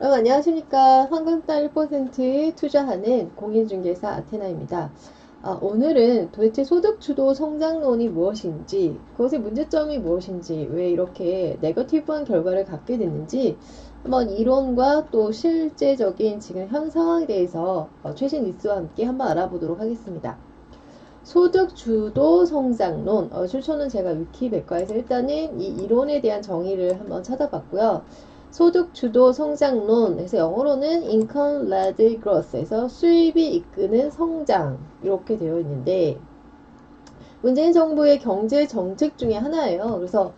여러분 안녕하십니까. 황금달 1% 투자하는 공인중개사 아테나입니다. 오늘은 도대체 소득주도 성장론이 무엇인지, 그것의 문제점이 무엇인지, 왜 이렇게 네거티브한 결과를 갖게 됐는지 한번 이론과 또 실제적인 지금 현 상황에 대해서 최신 뉴스와 함께 한번 알아보도록 하겠습니다. 소득주도 성장론, 출처는 제가 위키백과에서 일단은 이 이론에 대한 정의를 한번 찾아봤고요. 소득주도 성장론에서 영어로는 income-led growth에서 수입이 이끄는 성장 이렇게 되어 있는데 문재인 정부의 경제 정책 중에 하나예요. 그래서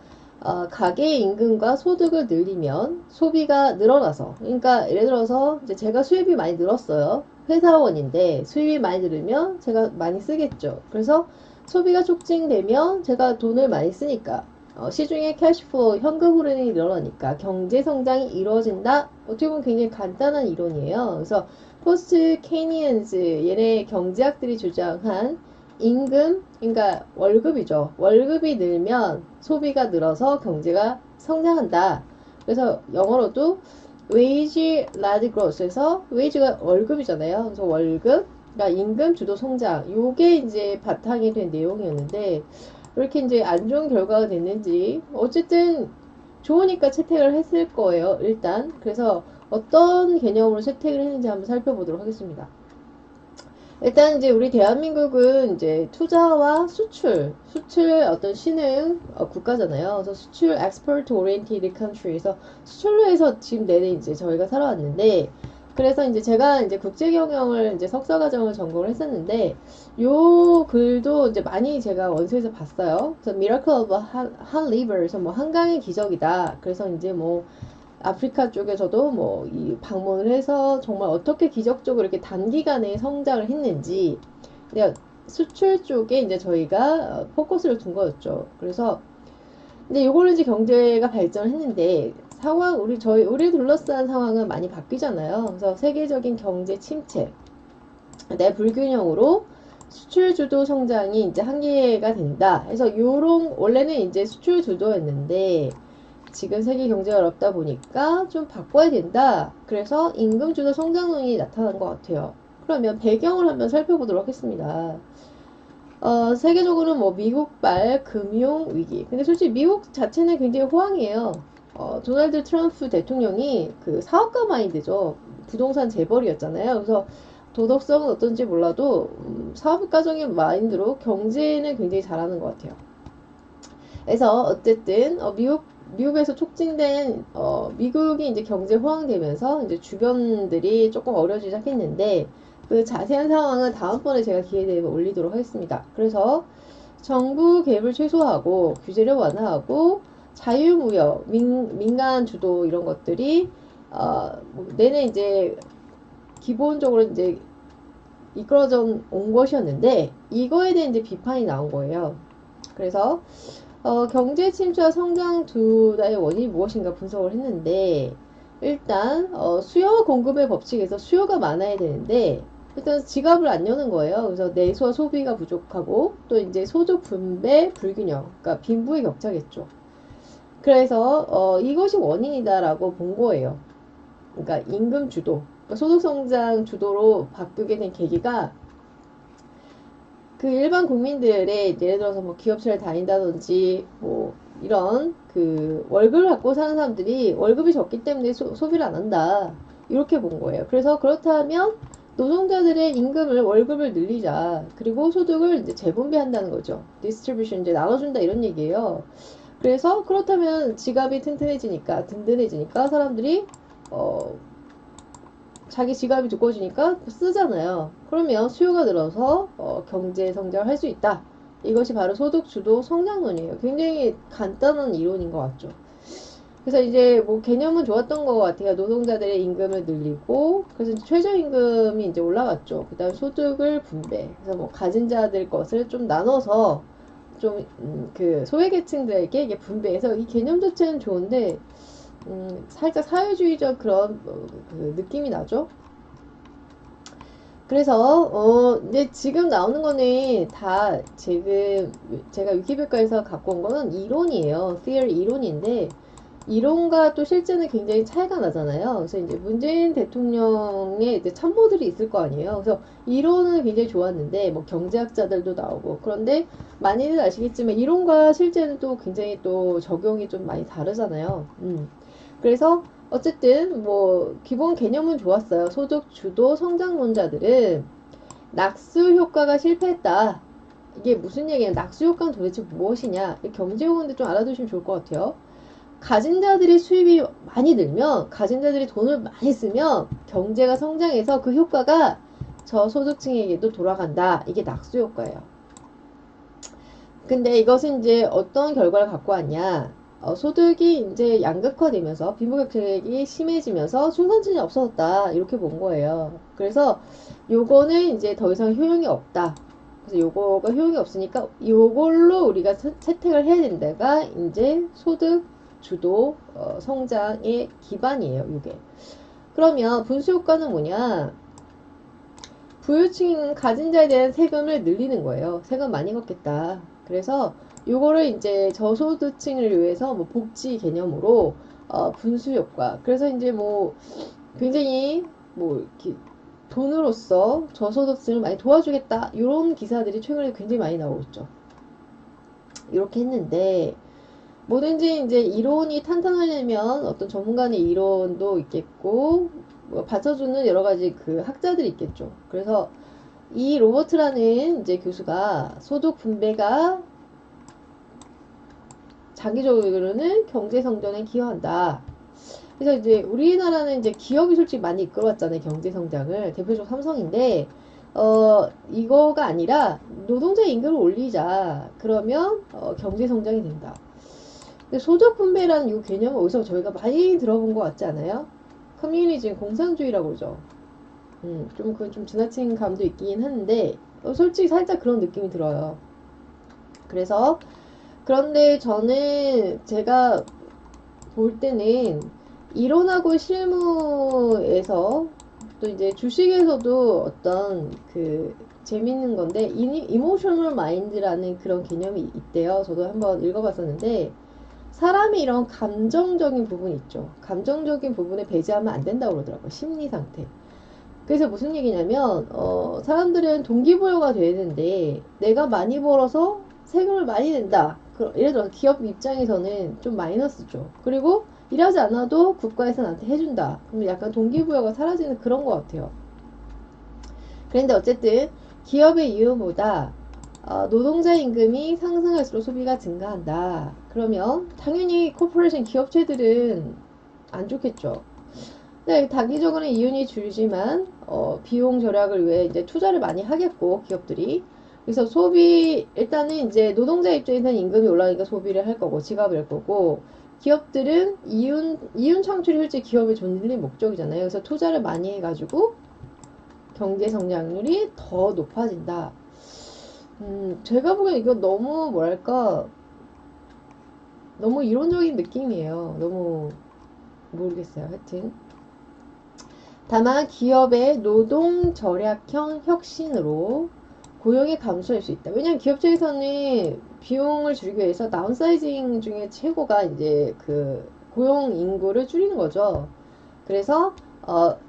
가계의 임금과 소득을 늘리면 소비가 늘어나서, 그러니까 예를 들어서 이제 제가 수입이 많이 늘었어요. 회사원인데 수입이 많이 늘으면 제가 많이 쓰겠죠. 그래서 소비가 촉진되면 제가 돈을 많이 쓰니까 시중에 캐시플로우, 현금 흐름이 늘어나니까 경제 성장이 이루어진다. 어떻게 보면 굉장히 간단한 이론이에요. 그래서 포스트 케이니언즈 얘네 경제학들이 주장한 임금, 그러니까 월급이죠. 월급이 늘면 소비가 늘어서 경제가 성장한다. 그래서 영어로도 wage led growth에서 wage가 월급이잖아요. 그래서 월급, 그러니까 임금 주도 성장. 요게 이제 바탕이 된 내용이었는데 왜 이렇게 이제 안 좋은 결과가 됐는지 어쨌든 좋으니까 채택을 했을 거예요. 일단 그래서 어떤 개념으로 채택을 했는지 한번 살펴보도록 하겠습니다. 일단 이제 우리 대한민국은 이제 투자와 수출 어떤 신흥 국가잖아요. 그래서 수출 export oriented country에서 수출로 해서 지금 내내 이제 저희가 살아왔는데 그래서 이제 제가 이제 국제경영을 이제 석사과정을 전공을 했었는데 요 글도 이제 많이 제가 원서에서 봤어요. 그래서 Miracle of Han River, 그래서 뭐 한강의 기적이다. 그래서 이제 뭐 아프리카 쪽에서도 뭐 이 방문을 해서 정말 어떻게 기적적으로 이렇게 단기간에 성장을 했는지 수출 쪽에 이제 저희가 포커스를 둔 거였죠. 그래서 근데 이걸로 이제 경제가 발전을 했는데 상황 우리 둘러싼 상황은 많이 바뀌잖아요. 그래서 세계적인 경제 침체, 내 불균형으로 수출 주도 성장이 이제 한계가 된다. 그래서 요런 원래는 이제 수출 주도였는데 지금 세계 경제가 어렵다 보니까 좀 바꿔야 된다. 그래서 임금 주도 성장론이 나타난 것 같아요. 그러면 배경을 한번 살펴보도록 하겠습니다. 세계적으로는 뭐 미국발 금융 위기. 근데 솔직히 미국 자체는 굉장히 호황이에요. 도널드 트럼프 대통령이 그 사업가 마인드죠. 부동산 재벌이었잖아요. 그래서 도덕성은 어떤지 몰라도 사업가적인 마인드로 경제는 굉장히 잘하는 것 같아요. 그래서 어쨌든 미국에서 촉진된 미국이 이제 경제 호황되면서 이제 주변들이 조금 어려지기 시작했는데 그 자세한 상황은 다음번에 제가 기회 되면 올리도록 하겠습니다. 그래서 정부 개입을 최소화하고 규제를 완화하고 자유무역, 민간 주도 이런 것들이 내내 이제 기본적으로 이제 이끌어져 온 것이었는데 이거에 대한 이제 비판이 나온 거예요. 그래서 경제 침체와 성장 두 다의 원인이 무엇인가 분석을 했는데 일단 수요와 공급의 법칙에서 수요가 많아야 되는데 일단 지갑을 안 여는 거예요. 그래서 내수와 소비가 부족하고 또 이제 소득 분배 불균형, 그러니까 빈부의 격차겠죠. 그래서 이것이 원인이다라고 본 거예요. 그러니까 임금 주도, 그러니까 소득 성장 주도로 바꾸게 된 계기가 그 일반 국민들의 예를 들어서 뭐 기업체를 다닌다든지 뭐 이런 그 월급을 갖고 사는 사람들이 월급이 적기 때문에 소비를 안 한다 이렇게 본 거예요. 그래서 그렇다면 노동자들의 임금을 월급을 늘리자. 그리고 소득을 이제 재분배한다는 거죠. 디스트리뷰션 이제 나눠준다 이런 얘기예요. 그래서 그렇다면 지갑이 튼튼해지니까 든든해지니까 사람들이 어 자기 지갑이 두꺼워지니까 쓰잖아요. 그러면 수요가 늘어서 경제 성장을 할 수 있다. 이것이 바로 소득 주도 성장론이에요. 굉장히 간단한 이론인 것 같죠. 그래서 이제 뭐 개념은 좋았던 것 같아요. 노동자들의 임금을 늘리고 그래서 최저임금이 이제 올라갔죠. 그다음 소득을 분배. 그래서 뭐 가진 자들 것을 좀 나눠서 좀 그 소외계층들에게 이게 분배해서 이 개념 자체는 좋은데 살짝 사회주의적 그런 그 느낌이 나죠. 그래서 이제 지금 나오는 거는 다 지금 제가 위키백과에서 갖고 온 거는 이론이에요. theory 이론인데 이론과 또 실제는 굉장히 차이가 나잖아요. 그래서 이제 문재인 대통령의 이제 참모들이 있을 거 아니에요. 그래서 이론은 굉장히 좋았는데, 뭐 경제학자들도 나오고, 그런데 많이들 아시겠지만 이론과 실제는 또 굉장히 또 적용이 좀 많이 다르잖아요. 그래서 어쨌든 뭐 기본 개념은 좋았어요. 소득 주도 성장론자들은 낙수 효과가 실패했다. 이게 무슨 얘기냐? 낙수 효과는 도대체 무엇이냐? 경제 용어인데 좀 알아두시면 좋을 것 같아요. 가진 자들이 수입이 많이 늘면, 가진 자들이 돈을 많이 쓰면 경제가 성장해서 그 효과가 저소득층에게도 돌아간다. 이게 낙수 효과예요. 근데 이것은 이제 어떤 결과를 갖고 왔냐? 소득이 이제 양극화되면서 빈부격차가 심해지면서 중산층이 없어졌다. 이렇게 본 거예요. 그래서 요거는 이제 더 이상 효용이 없다. 그래서 요거가 효용이 없으니까 요걸로 우리가 채택을 해야 된다가 이제 소득 주도 성장의 기반이에요. 요게. 그러면 분수 효과는 뭐냐? 부유층 가진 자에 대한 세금을 늘리는 거예요. 세금 많이 걷겠다. 그래서 요거를 이제 저소득층을 위해서 뭐 복지 개념으로 분수 효과. 그래서 이제 뭐 굉장히 뭐 이렇게 돈으로서 저소득층을 많이 도와주겠다. 이런 기사들이 최근에 굉장히 많이 나오고 있죠. 이렇게 했는데 뭐든지 이제 이론이 탄탄하려면 어떤 전문가의 이론도 있겠고 뭐 받쳐주는 여러 가지 그 학자들이 있겠죠. 그래서 이 로버트라는 이제 교수가 소득 분배가 장기적으로는 경제 성장에 기여한다. 그래서 이제 우리나라는 이제 기업이 솔직히 많이 이끌어왔잖아요. 경제 성장을. 대표적으로 삼성인데 이거가 아니라 노동자 임금을 올리자. 그러면 경제 성장이 된다. 근데 소득 분배라는 이 개념은 어디서 저희가 많이 들어본 것 같지 않아요? 커뮤니즘 공산주의라고 그러죠. 좀 지나친 감도 있긴 한데 솔직히 살짝 그런 느낌이 들어요. 그래서 그런데 저는 제가 볼 때는 이론하고 실무에서 또 이제 주식에서도 어떤 그 재밌는 건데 이모셔널 마인드라는 그런 개념이 있대요. 저도 한번 읽어봤었는데 사람이 이런 감정적인 부분이 있죠. 감정적인 부분에 배제하면 안 된다고 그러더라고요. 심리 상태. 그래서 무슨 얘기냐면 사람들은 동기부여가 되는데 내가 많이 벌어서 세금을 많이 낸다. 예를 들어 기업 입장에서는 좀 마이너스죠. 그리고 일하지 않아도 국가에서 나한테 해준다. 그럼 약간 동기부여가 사라지는 그런 것 같아요. 그런데 어쨌든 기업의 이윤보다 노동자 임금이 상승할수록 소비가 증가한다. 그러면 당연히 코퍼레이션 기업체들은 안 좋겠죠. 네, 단기적으로는 이윤이 줄지만 비용 절약을 위해 이제 투자를 많이 하겠고 기업들이 그래서 소비 일단은 이제 노동자 입장에서는 임금이 올라가니까 소비를 할 거고 지갑을 할 거고 기업들은 이윤 창출이 실제 기업의 존립 목적이잖아요. 그래서 투자를 많이 해가지고 경제 성장률이 더 높아진다. 제가 보기엔 이거 너무 뭐랄까 너무 이론적인 느낌이에요. 너무 모르겠어요. 하여튼 다만 기업의 노동 절약형 혁신으로 고용이 감소할 수 있다. 왜냐하면 기업체에서는 비용을 줄이기 위해서 다운사이징 중에 최고가 이제 그 고용 인구를 줄이는 거죠. 그래서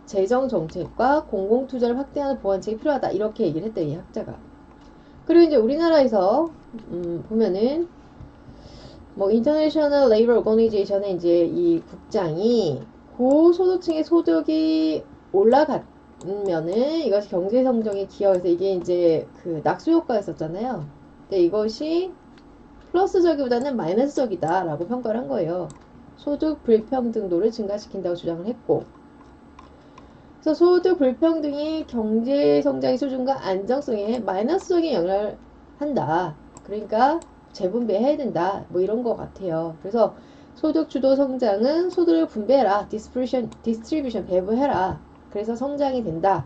재정 정책과 공공 투자를 확대하는 보완책이 필요하다. 이렇게 얘기를 했대요, 이 학자가. 그리고 이제 우리나라에서 보면은 뭐 인터내셔널 레이버 오거니제이션의 이제 이 국장이 고소득층의 소득이 올라가면은 이것이 경제 성장에 기여해서 이게 이제 그 낙수 효과였었잖아요. 근데 이것이 플러스적이보다는 마이너스적이다라고 평가를 한 거예요. 소득 불평등도를 증가시킨다고 주장을 했고, 그래서 소득 불평등이 경제 성장의 수준과 안정성에 마이너스적인 영향을 한다. 그러니까 재분배해야 된다. 뭐 이런 것 같아요. 그래서 소득 주도 성장은 소득을 분배해라. 디스트리뷰션 배분해라. 그래서 성장이 된다.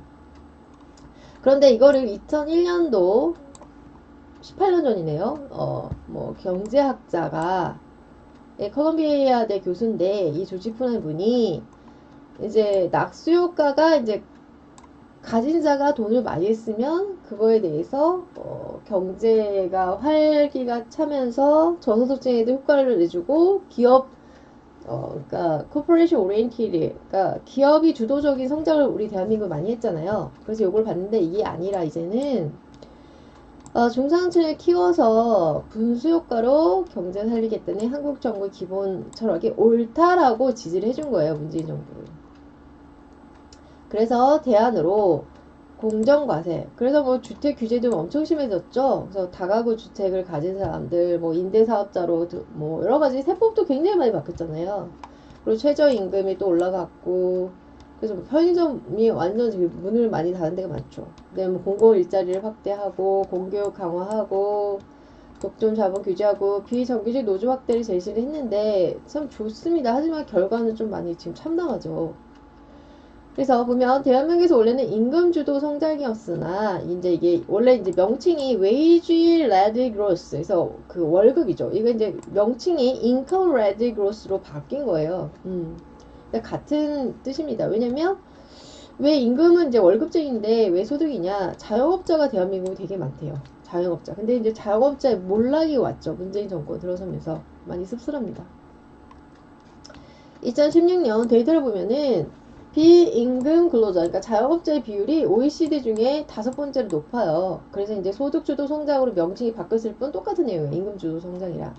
그런데 이거를 2001년도 18년 전이네요. 뭐 경제학자가 콜롬비아대 교수인데 이 조지푸는 분이 이제 낙수 효과가 이제 가진 자가 돈을 많이 쓰면 그거에 대해서 경제가 활기가 차면서 저소득층에도 효과를 내주고 기업 그러니까 corporation oriented, 그러니까 기업이 주도적인 성장을 우리 대한민국 많이 했잖아요. 그래서 요걸 봤는데 이게 아니라 이제는 중산층을 키워서 분수 효과로 경제 살리겠다는 한국 정부 기본 철학이 옳다라고 지지를 해준 거예요, 문재인 정부를. 그래서 대안으로 공정과세. 그래서 뭐 주택 규제도 엄청 심해졌죠. 그래서 다가구 주택을 가진 사람들, 뭐 임대사업자로 뭐 여러 가지 세법도 굉장히 많이 바뀌었잖아요. 그리고 최저임금이 또 올라갔고, 그래서 뭐 편의점이 완전 지금 문을 많이 닫은 데가 많죠. 그다음에 뭐 공공 일자리를 확대하고, 공교육 강화하고, 독점 자본 규제하고, 비정규직 노조 확대를 제시를 했는데 참 좋습니다. 하지만 결과는 좀 많이 지금 참담하죠. 그래서 보면 대한민국에서 원래는 임금주도 성장이었으나 이제 이게 원래 이제 명칭이 wage led growth에서 그 월급이죠. 이거 이제 명칭이 income led growth로 바뀐 거예요. 그러니까 같은 뜻입니다. 왜냐면 왜 임금은 이제 월급쟁인데 왜 소득이냐? 자영업자가 대한민국에 되게 많대요. 자영업자. 근데 이제 자영업자의 몰락이 왔죠. 문재인 정권 들어서면서 많이 씁쓸합니다. 2016년 데이터를 보면은 비임금 근로자, 그러니까 자영업자의 비율이 OECD 중에 5번째로 높아요. 그래서 이제 소득주도 성장으로 명칭이 바뀌었을 뿐 똑같은 내용이에요. 임금주도 성장이라.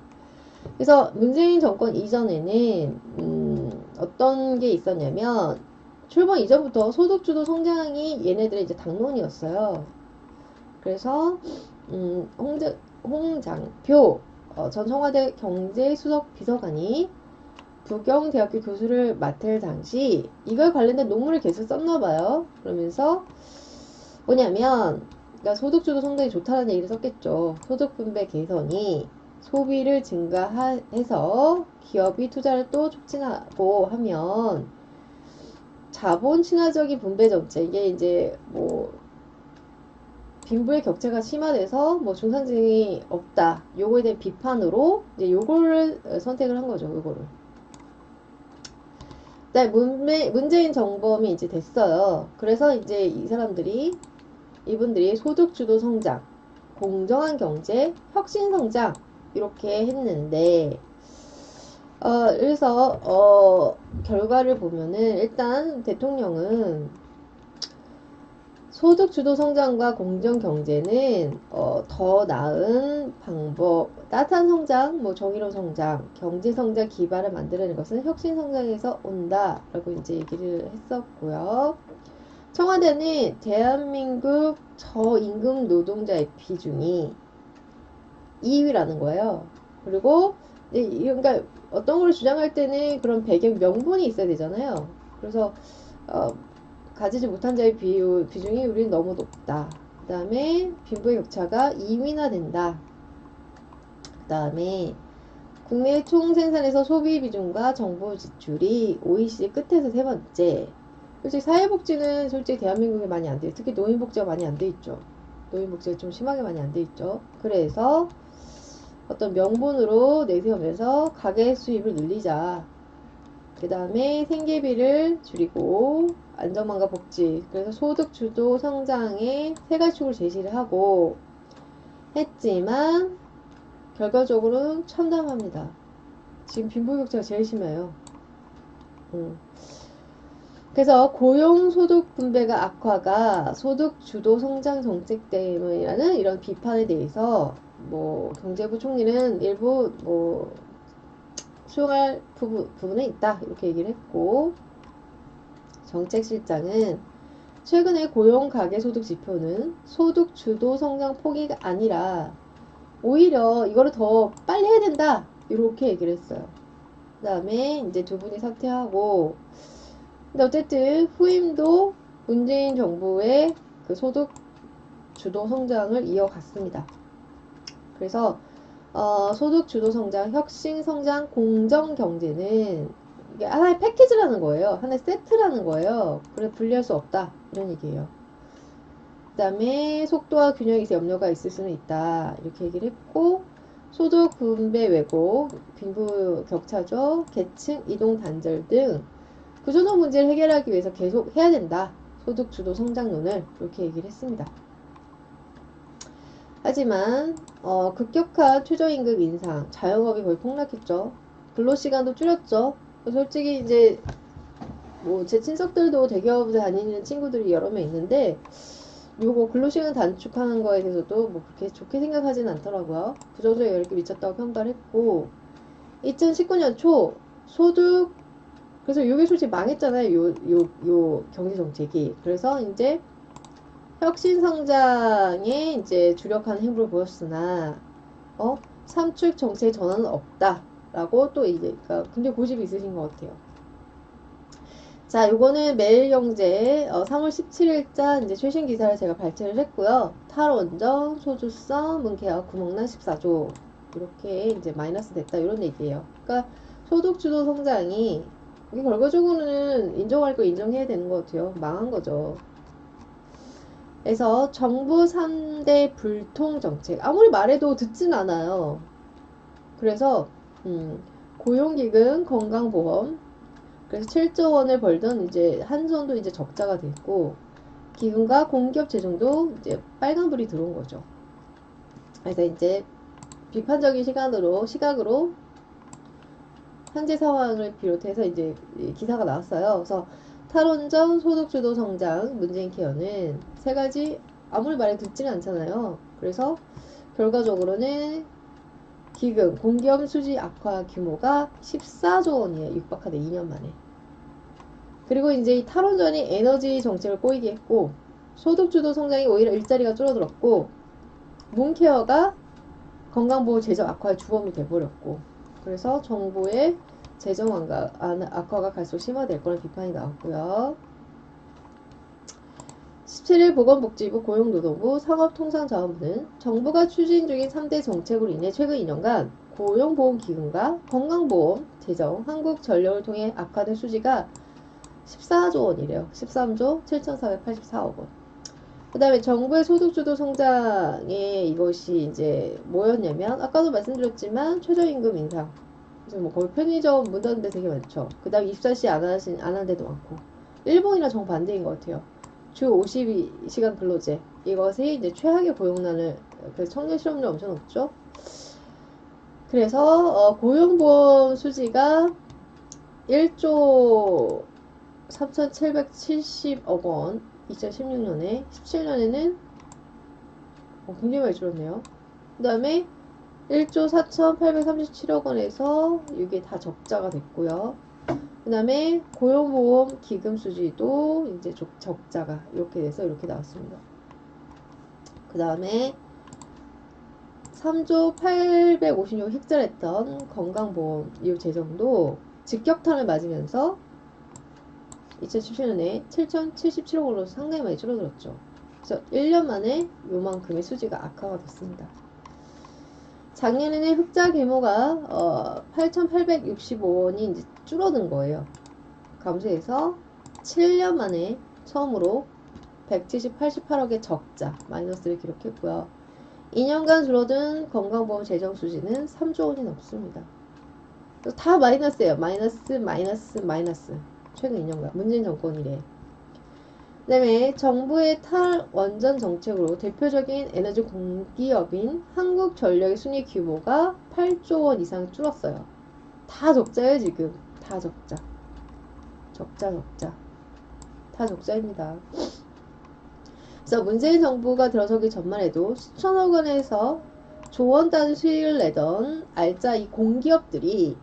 그래서 문재인 정권 이전에는 어떤 게 있었냐면 출범 이전부터 소득주도 성장이 얘네들의 이제 당론이었어요. 그래서 홍장표 전 청와대 경제수석 비서관이 부경대학교 교수를 맡을 당시 이걸 관련된 논문을 계속 썼나봐요. 그러면서 뭐냐면 그러니까 소득주도 성장이 좋다는 얘기를 썼겠죠. 소득분배 개선이 소비를 증가해서 기업이 투자를 또 촉진하고 하면 자본 친화적인 분배 정책, 이게 이제 뭐 빈부의 격차가 심화돼서 뭐 중산층이 없다, 요거에 대한 비판으로 이제 요거를 선택을 한 거죠. 요거를. 네, 문재인 정범이 이제 됐어요. 그래서 이제 이분들이 소득주도 성장, 공정한 경제, 혁신 성장, 이렇게 했는데, 그래서, 결과를 보면은, 일단 대통령은 소득주도 성장과 공정 경제는 더 나은 방법, 따뜻한 성장, 뭐 정의로운 성장, 경제 성장 기반을 만들어내는 것은 혁신 성장에서 온다라고 이제 얘기를 했었고요. 청와대는 대한민국 저임금 노동자의 비중이 2위라는 거예요. 그리고 그러니까 어떤 걸 주장할 때는 그런 배경 명분이 있어야 되잖아요. 그래서 어, 가지지 못한 자의 비중이 우리는 너무 높다. 그 다음에 빈부의 격차가 2위나 된다. 그 다음에 국내 총 생산에서 소비 비중과 정부 지출이 OECD 끝에서 세 번째. 솔직히 사회복지는 솔직히 대한민국에 많이 안 돼요. 특히 노인복지가 많이 안 돼 있죠. 노인복지가 좀 심하게 많이 안 돼 있죠. 그래서 어떤 명분으로 내세우면서 가계 수입을 늘리자. 그 다음에 생계비를 줄이고 안정망과 복지, 그래서 소득 주도 성장의 세 가지 축을 제시를 하고 했지만 결과적으로는 참담합니다. 지금 빈부격차가 제일 심해요. 그래서 고용소득 분배가 악화가 소득 주도 성장 정책 때문이라는 이런 비판에 대해서 뭐 경제부 총리는 일부 뭐 수용할 부분은 있다 이렇게 얘기를 했고, 정책실장은 최근에 고용 가계소득 지표는 소득 주도 성장 포기가 아니라 오히려 이거를 더 빨리 해야 된다 이렇게 얘기를 했어요. 그 다음에 이제 두 분이 사퇴하고, 근데 어쨌든 후임도 문재인 정부의 그 소득 주도 성장을 이어갔습니다. 그래서 소득 주도 성장, 혁신 성장, 공정 경제는 이게 하나의 패키지라는 거예요. 하나의 세트라는 거예요. 그래 분리할 수 없다 이런 얘기예요. 그 다음에 속도와 균형에서 염려가 있을 수는 있다 이렇게 얘기를 했고, 소득 분배 왜곡, 빈부 격차죠, 계층 이동 단절 등 구조적 문제를 해결하기 위해서 계속 해야 된다. 소득 주도 성장론을 이렇게 얘기를 했습니다. 하지만 급격한 최저임금 인상, 자영업이 거의 폭락했죠. 근로시간도 줄였죠. 솔직히 이제 뭐 제 친척들도 대기업 다니는 친구들이 여러 명 있는데 요거 근로시간 단축하는 거에 대해서도 뭐 그렇게 좋게 생각하진 않더라고요. 부정적 영향이 미쳤다고 평가를 했고 2019년 초 소득 그래서 요게 솔직히 망했잖아요. 요 경제 정책이. 그래서 이제 혁신 성장에 이제 주력하는 행보를 보였으나 삼축 정책 전환은 없다라고 또 이제 그러니까 굉장히 고집이 있으신 것 같아요. 자, 요거는 매일경제 3월 17일자 이제 최신 기사를 제가 발췌를 했고요. 탈원전, 소주성, 문개혁, 구멍난 14조 이렇게 이제 마이너스 됐다 이런 얘기예요. 그러니까 소득주도 성장이 이게 결과적으로는 인정할 거 인정해야 되는 것 같아요. 망한 거죠. 그래서 정부 3대 불통 정책 아무리 말해도 듣진 않아요. 그래서 고용기금, 건강보험 그래서 7조 원을 벌던 이제 한전도 이제 적자가 됐고 기금과 공기업 재정도 이제 빨간불이 들어온 거죠. 그래서 이제 비판적인 시각으로 현재 상황을 비롯해서 이제 기사가 나왔어요. 그래서 탈원전, 소득주도 성장, 문재인 케어는 세 가지 아무리 말해도 듣지는 않잖아요. 그래서 결과적으로는 기금, 공기업 수지 악화 규모가 14조 원이에요. 육박하다 2년 만에. 그리고 이제 이 탈원전이 에너지 정책을 꼬이게 했고 소득주도 성장이 오히려 일자리가 줄어들었고 문케어가 건강보호 재정 악화의 주범이 돼버렸고 그래서 정부의 재정 악화가 갈수록 심화될 거라는 비판이 나왔고요. 17일 보건복지부, 고용노동부, 상업통상자원부는 정부가 추진 중인 3대 정책으로 인해 최근 2년간 고용보험기금과 건강보험 재정, 한국전력을 통해 악화된 수지가 14조 원이래요. 13조 7,484억 원. 그 다음에 정부의 소득주도 성장에 이것이 이제 뭐였냐면 아까도 말씀드렸지만 최저임금 인상 그래서 뭐 거의 편의점 문 닫는 데 되게 많죠. 그 다음에 24시 안 하는 데도 많고 일본이랑 정반대인 것 같아요. 주 52시간 근로제 이것이 이제 최악의 고용난을 그래서 청년 실업률 엄청 높죠. 그래서 고용보험 수지가 1조 3,770억 원 2016년에 17년에는 굉장히 많이 줄었네요. 그 다음에 1조 4,837억 원에서 이게 다 적자가 됐고요. 그 다음에 고용보험 기금 수지도 이제 적자가 이렇게 돼서 이렇게 나왔습니다. 그 다음에 3조 856억 획절했던 건강보험 이 재정도 직격탄을 맞으면서 2017년에 7,077억 원으로 상당히 많이 줄어들었죠. 그래서 1년 만에 요만큼의 수지가 악화가 됐습니다. 작년에는 흑자 규모가 8,865원이 이제 줄어든 거예요. 감소해서 7년 만에 처음으로 188억의 적자 마이너스를 기록했고요. 2년간 줄어든 건강보험 재정 수지는 3조 원이 넘습니다. 다 마이너스예요. 마이너스. 최근 2년간 문재인 정권이래. 그 다음에 정부의 탈원전 정책으로 대표적인 에너지 공기업인 한국전력의 순이익 규모가 8조 원 이상 줄었어요. 다 적자예요 지금. 다 적자. 다 적자입니다. 그래서 문재인 정부가 들어서기 전만 해도 수천억 원에서 조원 단위 수익을 내던 알짜 이 공기업들이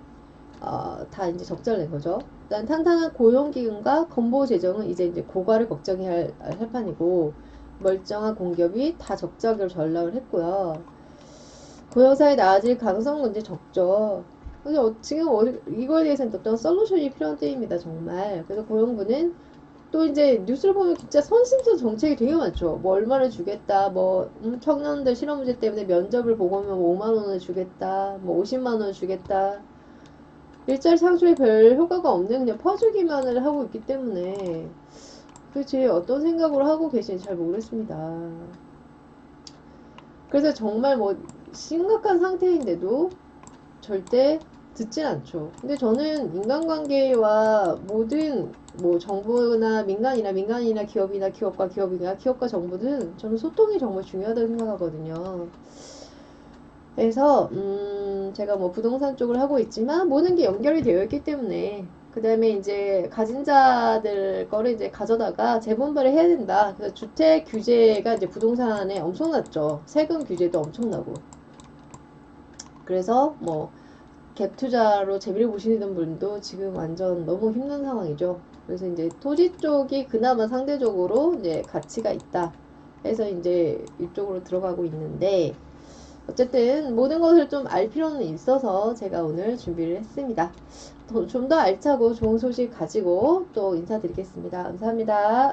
다 이제 적자를 낸 거죠. 일단 탄탄한 고용기금과 건보 재정은 이제 고과를 걱정해야 할 판이고 멀쩡한 공기업이 다 적자기로 전락을 했고요. 고용사회 나아질 가능성은 이제 적죠. 그래서 지금 이거에 대해서는 어떤 솔루션이 필요한 때입니다. 정말. 그래서 고용부는 또 이제 뉴스를 보면 진짜 선심성 정책이 되게 많죠. 뭐 얼마를 주겠다, 뭐 청년들 실업 문제 때문에 면접을 보고 오면 5만 원을 주겠다, 뭐 50만 원을 주겠다. 일자리 창출에 별 효과가 없는 그냥 퍼주기만을 하고 있기 때문에 도대체 어떤 생각으로 하고 계신지 잘 모르겠습니다. 그래서 정말 뭐 심각한 상태인데도 절대 듣진 않죠. 근데 저는 인간관계와 모든 뭐 정부나 민간이나 기업과 기업과 정부든 저는 소통이 정말 중요하다고 생각하거든요. 그래서 제가 뭐 부동산 쪽을 하고 있지만 모든 게 연결이 되어 있기 때문에 그 다음에 이제 가진 자들 거를 이제 가져다가 재분배를 해야 된다. 그래서 주택 규제가 이제 부동산에 엄청났죠. 세금 규제도 엄청나고. 그래서 뭐 갭 투자로 재미를 보시는 분도 지금 완전 너무 힘든 상황이죠. 그래서 이제 토지 쪽이 그나마 상대적으로 이제 가치가 있다. 해서 이제 이쪽으로 들어가고 있는데 어쨌든 모든 것을 좀 알 필요는 있어서 제가 오늘 준비를 했습니다. 좀 더 알차고 좋은 소식 가지고 또 인사드리겠습니다. 감사합니다.